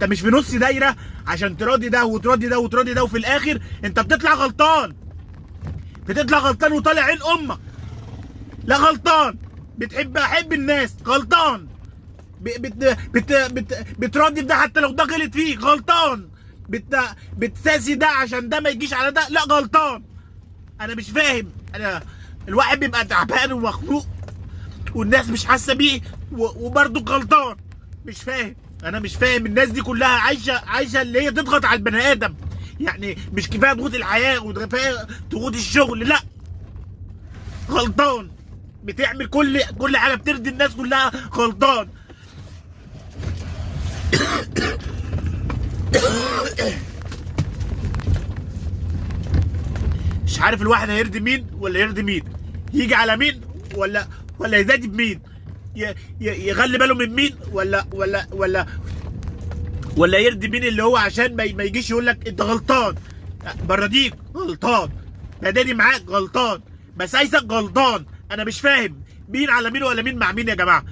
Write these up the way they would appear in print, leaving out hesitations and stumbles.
انت مش في نص دايره عشان تراضي ده وتراضي ده وتراضي ده، وفي الاخر انت بتطلع غلطان. بتطلع غلطان وطالع عين امك. لا غلطان. حب الناس غلطان. بتراضي ده حتى لو ده غلط فيك غلطان. بتساسي ده عشان ده ما يجيش على ده، لا غلطان. انا مش فاهم. انا الواحد بيبقى تعبان ومخنوق والناس مش حاسه بيه وبرضه غلطان. مش فاهم. انا مش فاهم الناس دي كلها عايشه اللي هي تضغط على البني ادم. يعني مش كفايه ضغوط الحياه وكفايه ضغوط الشغل، لا غلطان. بتعمل كل حاجه بترضي الناس كلها غلطان. مش عارف الواحد هيرضي مين ولا يرضي مين، يجي على مين ولا يزادي بمين، يخلي باله من مين ولا يرضي مين، اللي هو عشان ما يجيش يقول لك انت غلطان. براديك غلطان، بداني معاك غلطان، بسايسك غلطان. انا مش فاهم مين على مين ولا مين مع مين يا جماعه.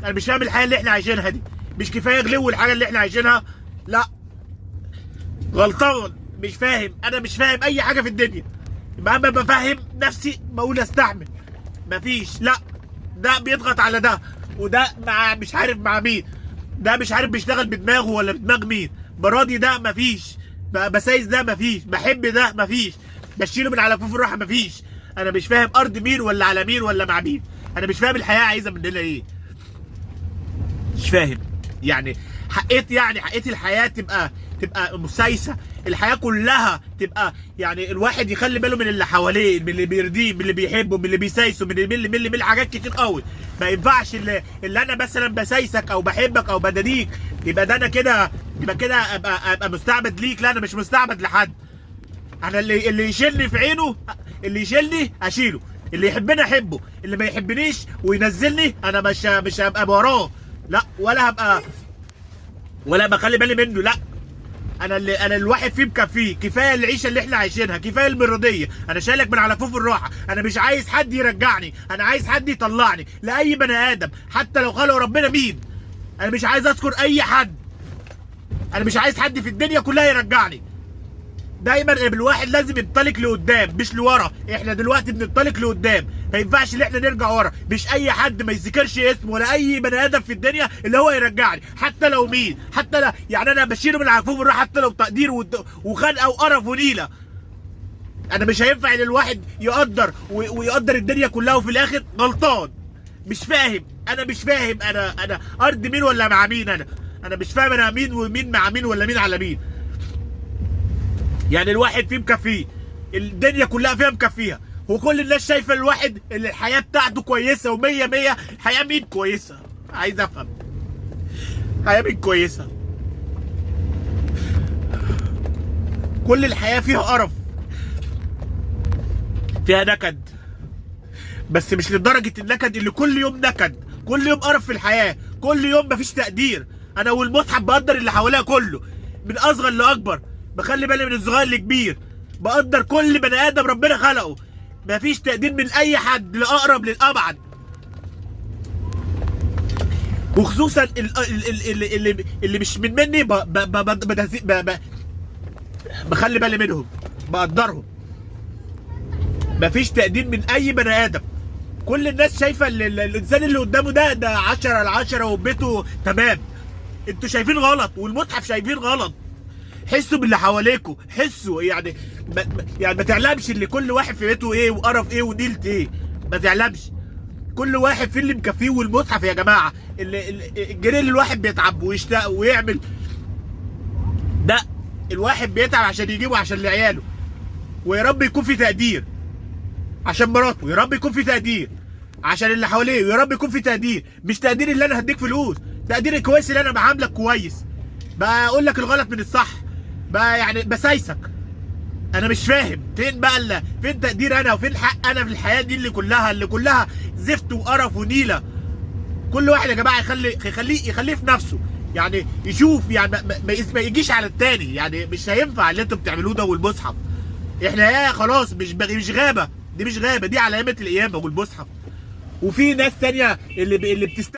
انا مش فاهم الحياه اللي احنا عايشينها دي. مش كفايه غلو الحاجه اللي احنا عايشينها؟ لا غلطان. مش فاهم. انا مش فاهم اي حاجه في الدنيا. ما بفهم نفسي بقول استحمل. مفيش. لا ده بيضغط على ده وده مع مش عارف مع مين. ده مش عارف بيشتغل بدماغه ولا بدماغ مين. براضي ده مفيش. بسايس ده مفيش. بحب ده مفيش. بشيله من على كفوف الراحه مفيش. انا مش فاهم ارض مين ولا على مين ولا مع مين. انا مش فاهم الحياه عايزه مننا ايه. مش فاهم. يعني حقيقة الحياه تبقى مسايسه. الحياه كلها تبقى يعني الواحد يخلي باله من اللي حواليه، من اللي بيرضيه، من اللي بيحبه، من اللي بيسايسه، من حاجات كتير قوي. ما ينفعش اللي انا مثلا بسايسك او بحبك او بداديك يبقى ده انا كده، يبقى كده ابقى مستعبد ليك. لا انا مش مستعبد لحد. انا اللي يشيلني في عينه، اللي يشيلني اشيله، اللي يحبني احبه، اللي ما يحبنيش وينزلني انا مش هبقى وراه. لا ولا بخلي بالي منه. لا انا الواحد فيه مكفيه. كفايه العيشه اللي احنا عايشينها، كفايه المرضيه. انا شايلك من على كفوف الراحه. انا مش عايز حد يرجعني، انا عايز حد يطلعني لاي بني ادم حتى لو خلق ربنا مين. انا مش عايز اذكر اي حد. انا مش عايز حد في الدنيا كلها يرجعني. دايما الواحد لازم ينطلق لقدام مش لورا. احنا دلوقتي بننطلق لقدام، ما ينفعش ان احنا نرجع ورا. مش اي حد ما يذكرش اسمه ولا اي بني ادم في الدنيا اللي هو يرجعني، حتى لو مين. حتى لا يعني انا بشيله من عفوف الراحه حتى لو تقدير وخنقه وقرف ونيله. انا مش هينفع ان الواحد يقدر ويقدر الدنيا كلها وفي الاخر غلطان. مش فاهم. انا مش فاهم. انا ارض مين ولا مع مين. انا مش فاهم انا مين ومين مع مين ولا مين على مين. يعني الواحد فيه مكفيه، الدنيا كلها فيها مكفيها، وكل الناس شايفه الواحد اللي الحياه بتاعته كويسه ومية مية. حياه مين كويسه؟ عايز افهم. حياه مين كويسه؟ كل الحياه فيها قرف، فيها نكد، بس مش لدرجه النكد اللي كل يوم نكد، كل يوم قرف في الحياه، كل يوم مفيش تقدير. انا والمصحف بقدر اللي حواليا كله من اصغر لاكبر، بخلي بالي من الصغير لكبير، بقدر كل بني ادم ربنا خلقه. مفيش تقدير من اي حد، لاقرب للابعد. وخصوصا اللي مش مني بخلي بالي منهم، بقدرهم. مفيش تقدير من اي بني ادم. كل الناس شايفه الانسان اللي قدامه ده 10 على 10 وبيته تمام. انتوا شايفين غلط والمصحف شايفين غلط. حسوا باللي حواليكوا، حسوا. يعني ما تعلمش اللي كل واحد في بيته ايه وقرف ايه ونيلت ايه. ما تعلمش. كل واحد في اللي مكفيه. والمصحف يا جماعه الجنيه اللي الواحد بيتعب ويشتاق ويعمل ده، الواحد بيتعب عشان يجيبه عشان لعياله. ويا رب يكون في تقدير عشان مراته، يا رب يكون في تقدير عشان اللي حواليه، ويا رب يكون في تقدير. مش تقدير اللي انا هديك فلوس، تقدير كويس اللي انا بعاملك كويس، بقول لك الغلط من الصح، بقى يعني بسايسك. انا مش فاهم فين بقى فين تقدير انا وفين حق انا في الحياه دي اللي كلها زفت وقرف ونيله. كل واحد يا جماعه يخليه في نفسه. يعني يشوف، يعني ما يجيش على التاني. يعني مش هينفع اللي انتوا بتعملوه ده. والمصحف احنا يا خلاص مش غابه، دي مش غابه، دي علامه القيامه والمصحف. وفي ناس تانيه اللي